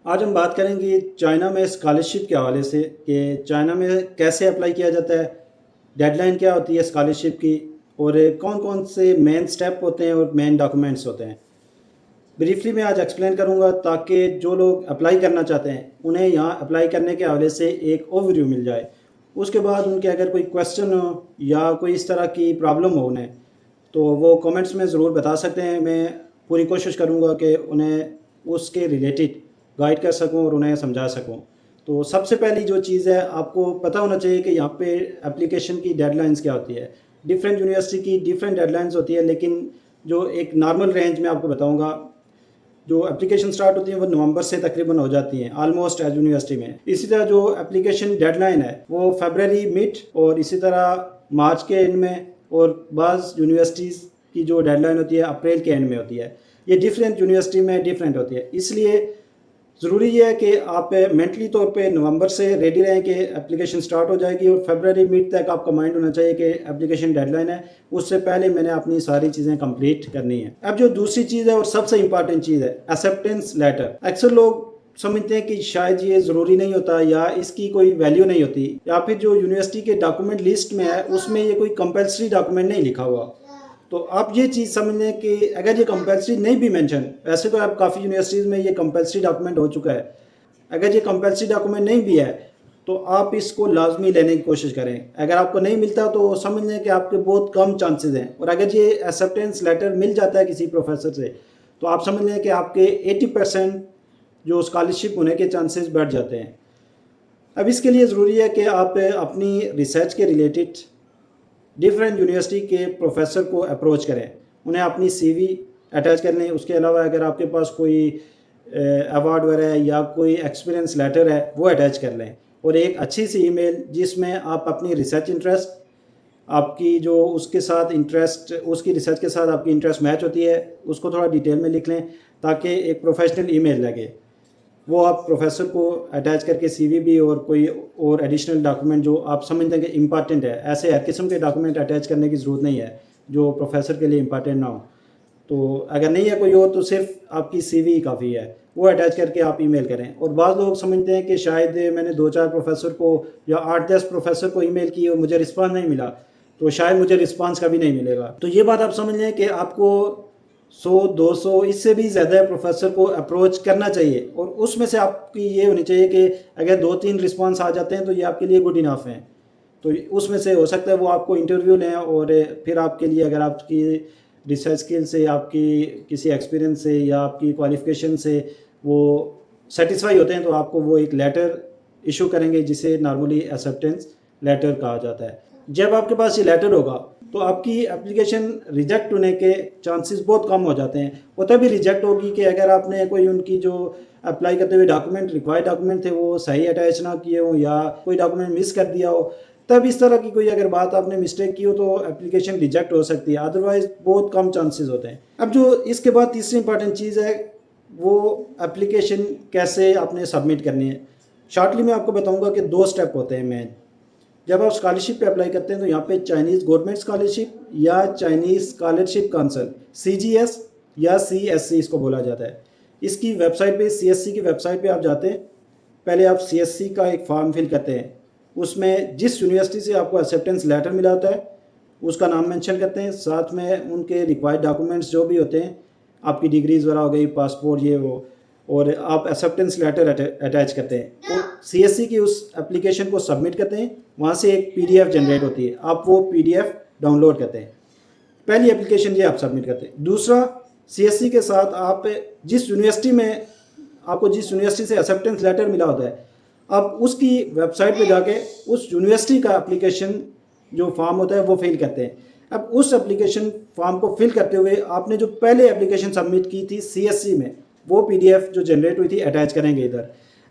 آج ہم بات کریں گے چائنا میں اسکالرشپ کے حوالے سے کہ چائنا میں کیسے اپلائی کیا جاتا ہے، ڈیڈ لائن کیا ہوتی ہے اسکالرشپ کی، اور کون کون سے مین سٹیپ ہوتے ہیں اور مین ڈاکومنٹس ہوتے ہیں۔ بریفلی میں آج ایکسپلین کروں گا تاکہ جو لوگ اپلائی کرنا چاہتے ہیں انہیں یہاں اپلائی کرنے کے حوالے سے ایک اوور ویو مل جائے۔ اس کے بعد ان کے اگر کوئی کویسچن ہو یا کوئی اس طرح کی پرابلم ہو انہیں، تو وہ کومنٹس میں ضرور بتا سکتے ہیں۔ میں پوری کوشش کروں گا کہ انہیں اس کے ریلیٹڈ گائیڈ کر سکوں اور انہیں سمجھا سکوں۔ تو سب سے پہلی جو چیز ہے، آپ کو پتہ ہونا چاہیے کہ یہاں پہ اپلیکیشن کی ڈیڈ لائنز کیا ہوتی ہے۔ ڈفرینٹ یونیورسٹی کی ڈفرینٹ ڈیڈ لائنز ہوتی ہے، لیکن جو ایک نارمل رینج میں آپ کو بتاؤں گا، جو اپلیکیشن سٹارٹ ہوتی ہیں وہ نومبر سے تقریباً ہو جاتی ہیں آلموسٹ ایز یونیورسٹی میں۔ اسی طرح جو اپلیکیشن ڈیڈ لائن ہے وہ فیبرری مڈ اور اسی طرح مارچ کے اینڈ میں، اور بعض یونیورسٹیز کی جو ڈیڈ لائن ہوتی ہے اپریل کے اینڈ میں ہوتی ہے۔ یہ ڈفرینٹ یونیورسٹی میں ڈفرینٹ ہوتی ہے، اس لیے ضروری یہ ہے کہ آپ مینٹلی طور پہ نومبر سے ریڈی رہیں کہ اپلیکیشن سٹارٹ ہو جائے گی، اور فیبرری مڈ تک آپ کا مائنڈ ہونا چاہیے کہ اپلیکیشن ڈیڈ لائن ہے، اس سے پہلے میں نے اپنی ساری چیزیں کمپلیٹ کرنی ہے۔ اب جو دوسری چیز ہے اور سب سے امپارٹنٹ چیز ہے ایکسیپٹنس لیٹر۔ اکثر لوگ سمجھتے ہیں کہ شاید یہ ضروری نہیں ہوتا یا اس کی کوئی ویلیو نہیں ہوتی، یا پھر جو یونیورسٹی کے ڈاکومنٹ لسٹ میں ہے اس میں یہ کوئی کمپلسری ڈاکومنٹ نہیں لکھا ہوا۔ تو آپ یہ چیز سمجھ لیں کہ اگر یہ کمپلسری نہیں بھی مینشن، ویسے تو اب کافی یونیورسٹیز میں یہ کمپلسری ڈاکومنٹ ہو چکا ہے، اگر یہ کمپلسری ڈاکومنٹ نہیں بھی ہے تو آپ اس کو لازمی لینے کی کوشش کریں۔ اگر آپ کو نہیں ملتا تو سمجھ لیں کہ آپ کے بہت کم چانسز ہیں، اور اگر یہ ایکسیپٹنس لیٹر مل جاتا ہے کسی پروفیسر سے تو آپ سمجھ لیں کہ آپ کے 80% جو اسکالرشپ ہونے کے چانسز بڑھ جاتے ہیں۔ اب اس کے لیے ضروری ہے کہ آپ اپنی ریسرچ کے ریلیٹڈ ڈفرینٹ یونیورسٹی کے پروفیسر کو اپروچ کریں، انہیں اپنی سی وی اٹیچ کر لیں۔ اس کے علاوہ اگر آپ کے پاس کوئی ایوارڈ وغیرہ ہے یا کوئی ایکسپیرینس لیٹر ہے وہ اٹیچ کر لیں، اور ایک اچھی سی ای میل جس میں آپ اپنی ریسرچ انٹرسٹ، آپ کی جو اس کے ساتھ انٹرسٹ، اس کی ریسرچ کے ساتھ آپ کی انٹرسٹ میچ ہوتی ہے، اس کو تھوڑا ڈیٹیل میں لکھ لیں تاکہ ایک پروفیشنل ای میل لگے۔ وہ آپ پروفیسر کو اٹیچ کر کے سی وی بھی اور کوئی اور ایڈیشنل ڈاکومنٹ جو آپ سمجھتے ہیں کہ امپارٹنٹ ہے، ایسے ہر قسم کے ڈاکومنٹ اٹیچ کرنے کی ضرورت نہیں ہے جو پروفیسر کے لیے امپارٹنٹ نہ ہو۔ تو اگر نہیں ہے کوئی اور تو صرف آپ کی سی وی کافی ہے، وہ اٹیچ کر کے آپ ای میل کریں۔ اور بعض لوگ سمجھتے ہیں کہ شاید میں نے 2-4 پروفیسر کو یا 8-10 پروفیسر کو ای میل کی اور مجھے رسپانس نہیں ملا تو شاید مجھے رسپانس کبھی نہیں ملے گا۔ تو یہ بات آپ سمجھ لیں کہ آپ کو 100-200 اس سے بھی زیادہ پروفیسر کو اپروچ کرنا چاہیے، اور اس میں سے آپ کی یہ ہونی چاہیے کہ اگر 2-3 رسپانس آ جاتے ہیں تو یہ آپ کے لیے گڈ انف ہیں۔ تو اس میں سے ہو سکتا ہے وہ آپ کو انٹرویو لیں، اور پھر آپ کے لیے اگر آپ کی ریسرچ اسکل سے، آپ کی کسی ایکسپیرینس سے یا آپ کی کوالیفیکیشن سے وہ سیٹسفائی ہوتے ہیں تو آپ کو وہ ایک لیٹر ایشو کریں گے جسے نارملی ایکسیپٹنس لیٹر کہا جاتا ہے۔ جب آپ کے پاس یہ لیٹر ہوگا تو آپ کی اپلیکیشن ریجیکٹ ہونے کے چانسز بہت کم ہو جاتے ہیں، اور تبھی ریجیکٹ ہوگی کہ اگر آپ نے کوئی ان کی جو اپلائی کرتے ہوئے ڈاکومنٹ ریکوائرڈ ڈاکومنٹ تھے وہ صحیح اٹیچ نہ کیے ہوں یا کوئی ڈاکومنٹ مس کر دیا ہو، تب اس طرح کی کوئی اگر بات آپ نے مسٹیک کی ہو تو اپلیکیشن ریجیکٹ ہو سکتی ہے، ادروائز بہت کم چانسز ہوتے ہیں۔ اب جو اس کے بعد تیسری امپارٹنٹ چیز ہے وہ اپلیکیشن کیسے آپ نے سبمٹ کرنی ہے۔ شارٹلی میں آپ کو بتاؤں گا کہ 2 سٹیپ ہوتے ہیں مین۔ جب آپ اسکالرشپ پہ اپلائی کرتے ہیں تو یہاں پہ چائنیز گورنمنٹ اسکالرشپ یا چائنیز اسکالرشپ کونسل CGS یا CSC اس کو بولا جاتا ہے، اس کی ویب سائٹ پہ CSC کی ویب سائٹ پہ آپ جاتے ہیں، پہلے آپ CSC کا ایک فارم فل کرتے ہیں، اس میں جس یونیورسٹی سے آپ کو ایکسیپٹنس لیٹر ملا ہوتا ہے اس کا نام مینشن کرتے ہیں، ساتھ میں ان کے ریکوائرڈ ڈاکومنٹس جو بھی ہوتے ہیں، آپ کی ڈگریز وغیرہ ہو گئی، پاسپورٹ یہ وہ، اور آپ ایکسیپٹنس لیٹر اٹیچ کرتے ہیں، اور CSC کی اس اپلیکیشن کو سبمٹ کرتے ہیں، وہاں سے ایک PDF جنریٹ ہوتی ہے، آپ وہ PDF ڈاؤن لوڈ کرتے ہیں۔ پہلی اپلیکیشن یہ آپ سبمٹ کرتے ہیں۔ دوسرا، CSC کے ساتھ آپ جس یونیورسٹی میں آپ کو جس یونیورسٹی سے ایکسیپٹنس لیٹر ملا ہوتا ہے، آپ اس کی ویب سائٹ پہ جا کے اس یونیورسٹی کا اپلیکیشن جو فارم ہوتا ہے وہ فل کرتے ہیں۔ اب اس اپلیکیشن فارم کو فل کرتے ہوئے آپ نے جو پہلے اپلیکیشن سبمٹ کی تھی CSC میں، وہ PDF جو جنریٹ ہوئی تھی اٹیچ کریں گے ادھر۔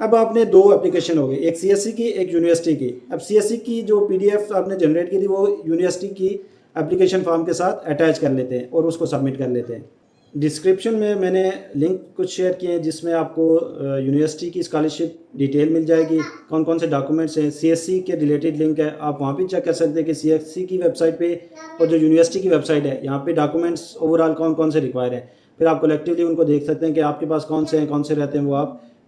اب آپ نے 2 اپلیکیشن ہو گئی، ایک CSC کی ایک یونیورسٹی کی۔ اب CSC کی جو PDF آپ نے جنریٹ کی تھی وہ یونیورسٹی کی اپلیکیشن فارم کے ساتھ اٹیچ کر لیتے ہیں اور اس کو سبمٹ کر لیتے ہیں۔ ڈسکرپشن میں نے لنک کچھ شیئر کیے ہیں جس میں آپ کو یونیورسٹی کی اسکالرشپ ڈیٹیل مل جائے گی، کون کون سے ڈاکومنٹس ہیں، CSC کے ریلیٹڈ لنک ہے، آپ وہاں پہ چیک کر سکتے ہیں کہ CSC کی ویب سائٹ پہ اور جو یونیورسٹی کی ویب سائٹ ہے یہاں پہ ڈاکومنٹس اوور آل کون کون سے ریکوائر ہیں، پھر آپ کلیکٹیولی ان کو دیکھ سکتے ہیں کہ آپ کے پاس کون سے ہیں، کون سے رہتے ہیں، وہ آپ